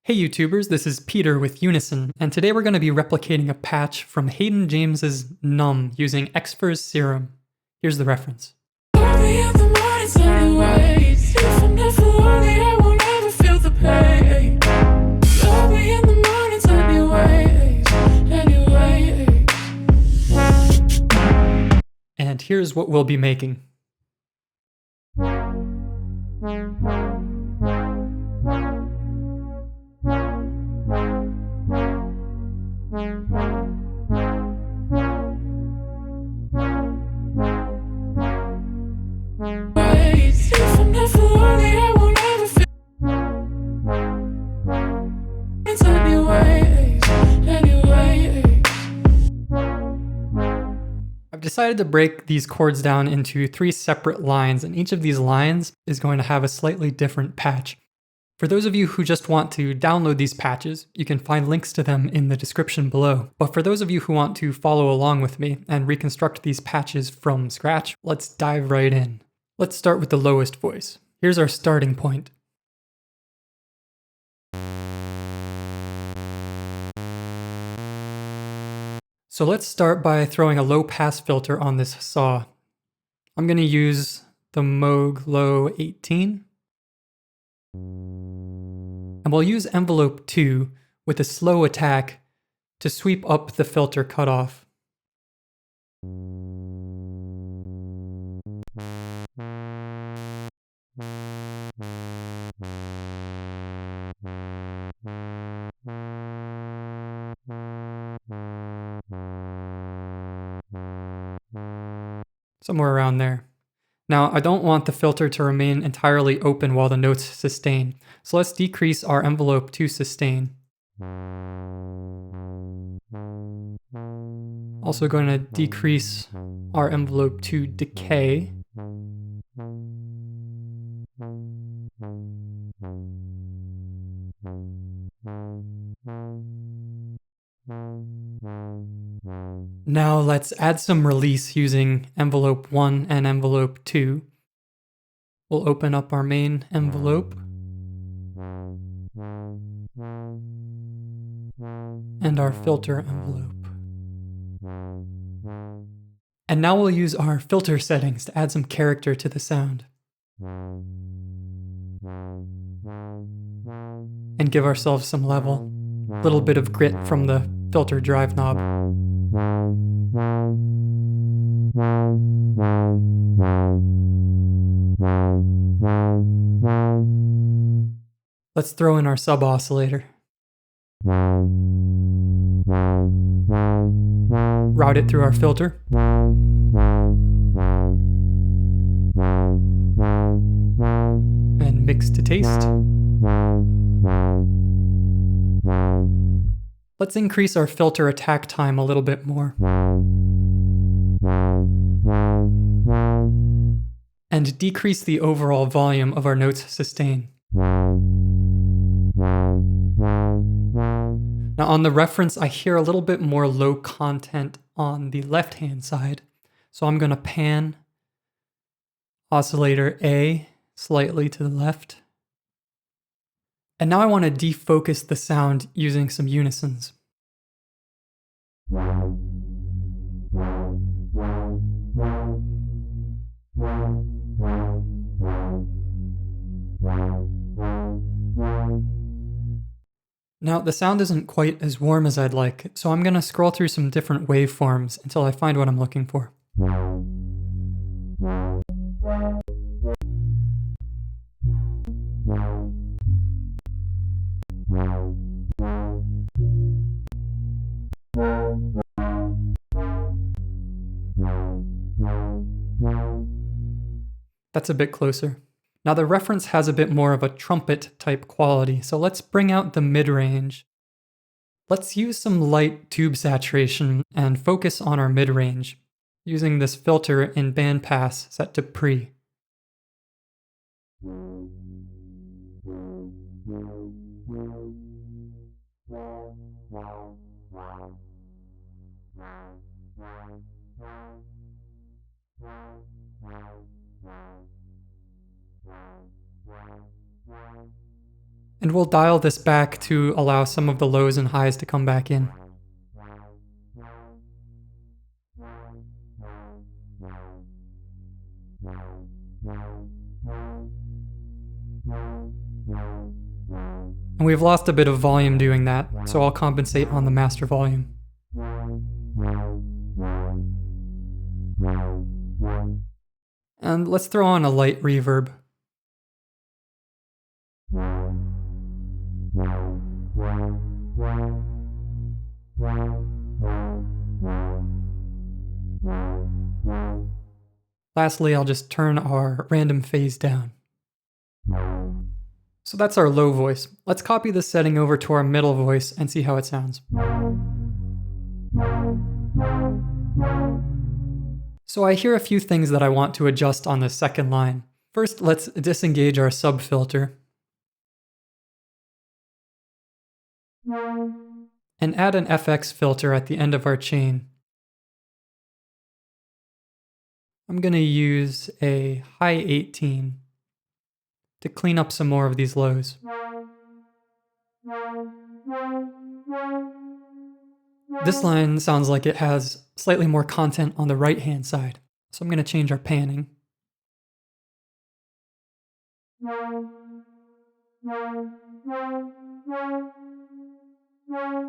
Hey YouTubers, this is Peter with Unison, and today we're going to be replicating a patch from Hayden James's Numb using Xfer Serum. Here's the reference. And here's what we'll be making. I've decided to break these chords down into 3 separate lines, and each of these lines is going to have a slightly different patch. For those of you who just want to download these patches, you can find links to them in the description below. But for those of you who want to follow along with me and reconstruct these patches from scratch, let's dive right in. Let's start with the lowest voice. Here's our starting point. So let's start by throwing a low pass filter on this saw. I'm going to use the Moog Low 18. And we'll use envelope 2 with a slow attack to sweep up the filter cutoff. Somewhere around there. Now, I don't want the filter to remain entirely open while the notes sustain, so let's decrease our envelope to sustain. Also going to decrease our envelope to decay. Now let's add some release using envelope 1 and envelope 2. We'll open up our main envelope and our filter envelope. And now we'll use our filter settings to add some character to the sound. And give ourselves some level. A little bit of grit from the filter drive knob. Let's throw in our sub oscillator. Route it through our filter. And mix to taste. Let's increase our filter attack time a little bit more. And decrease the overall volume of our notes sustain. Now on the reference, I hear a little bit more low content on the left-hand side. So I'm going to pan oscillator A slightly to the left. And now I want to defocus the sound using some unisons. Now the sound isn't quite as warm as I'd like, so I'm going to scroll through some different waveforms until I find what I'm looking for. That's a bit closer. Now the reference has a bit more of a trumpet type quality, so let's bring out the mid-range. Let's use some light tube saturation and focus on our mid-range, using this filter in bandpass set to pre. And we'll dial this back to allow some of the lows and highs to come back in. And we've lost a bit of volume doing that, so I'll compensate on the master volume. And let's throw on a light reverb. Lastly, I'll just turn our random phase down. So that's our low voice. Let's copy this setting over to our middle voice and see how it sounds. So I hear a few things that I want to adjust on the second line. First, let's disengage our sub filter and add an FX filter at the end of our chain. I'm going to use a high 18 to clean up some more of these lows. This line sounds like it has slightly more content on the right-hand side, so I'm going to change our panning.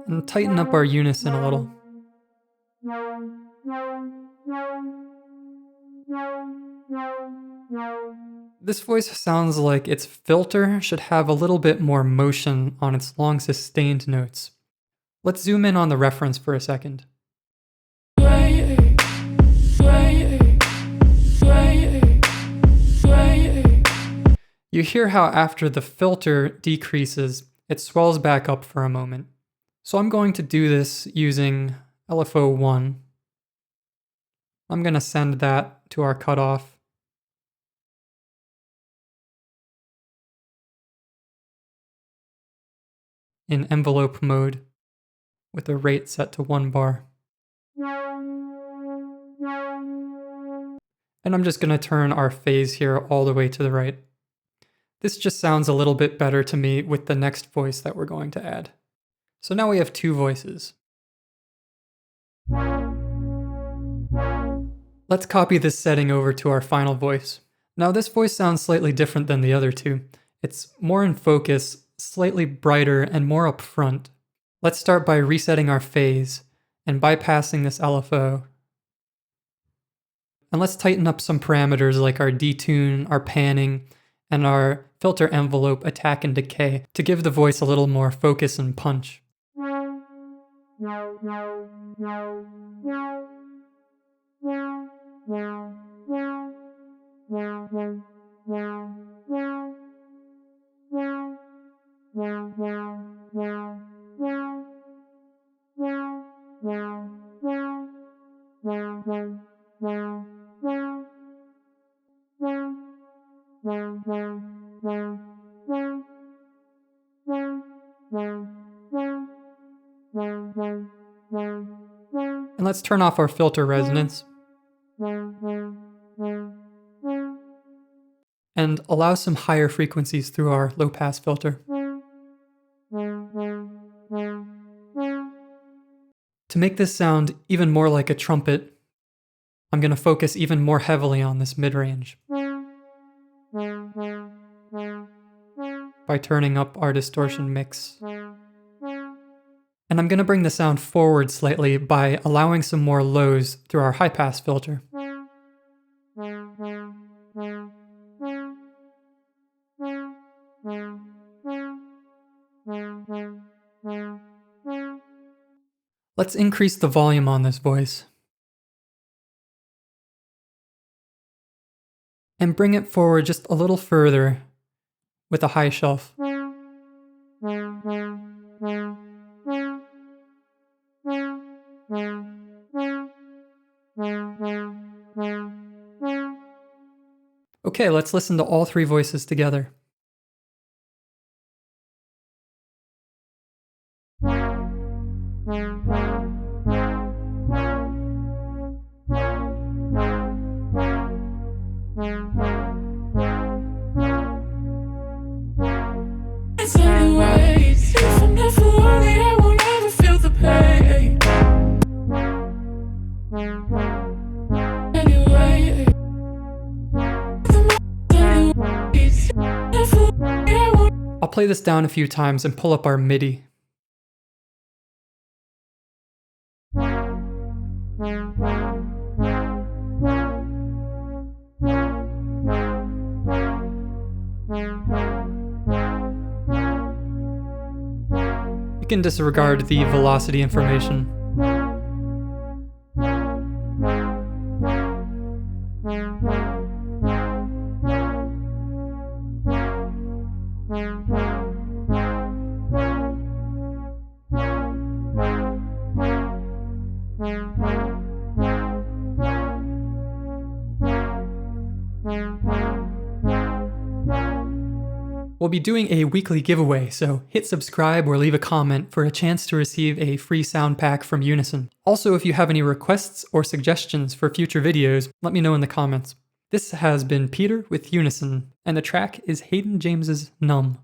And tighten up our unison a little. This voice sounds like its filter should have a little bit more motion on its long sustained notes. Let's zoom in on the reference for a second. You hear how after the filter decreases, it swells back up for a moment. So I'm going to do this using LFO 1. I'm going to send that to our cutoff. In envelope mode with the rate set to 1 bar. And I'm just going to turn our phase here all the way to the right. This just sounds a little bit better to me with the next voice that we're going to add. So now we have two voices. Let's copy this setting over to our final voice. Now this voice sounds slightly different than the other two. It's more in focus, slightly brighter, and more upfront. Let's start by resetting our phase and bypassing this LFO. And let's tighten up some parameters like our detune, our panning, and our filter envelope attack and decay to give the voice a little more focus and punch. And let's turn off our filter resonance and allow some higher frequencies through our low pass filter. To make this sound even more like a trumpet, I'm going to focus even more heavily on this mid-range by turning up our distortion mix. And I'm going to bring the sound forward slightly by allowing some more lows through our high pass filter. Let's increase the volume on this voice and bring it forward just a little further with a high shelf. Okay, let's listen to all three voices together. It's play this down a few times and pull up our MIDI. You can disregard the velocity information. We'll be doing a weekly giveaway, so hit subscribe or leave a comment for a chance to receive a free sound pack from Unison. Also, if you have any requests or suggestions for future videos, let me know in the comments. This has been Peter with Unison, and the track is Hayden James's Numb.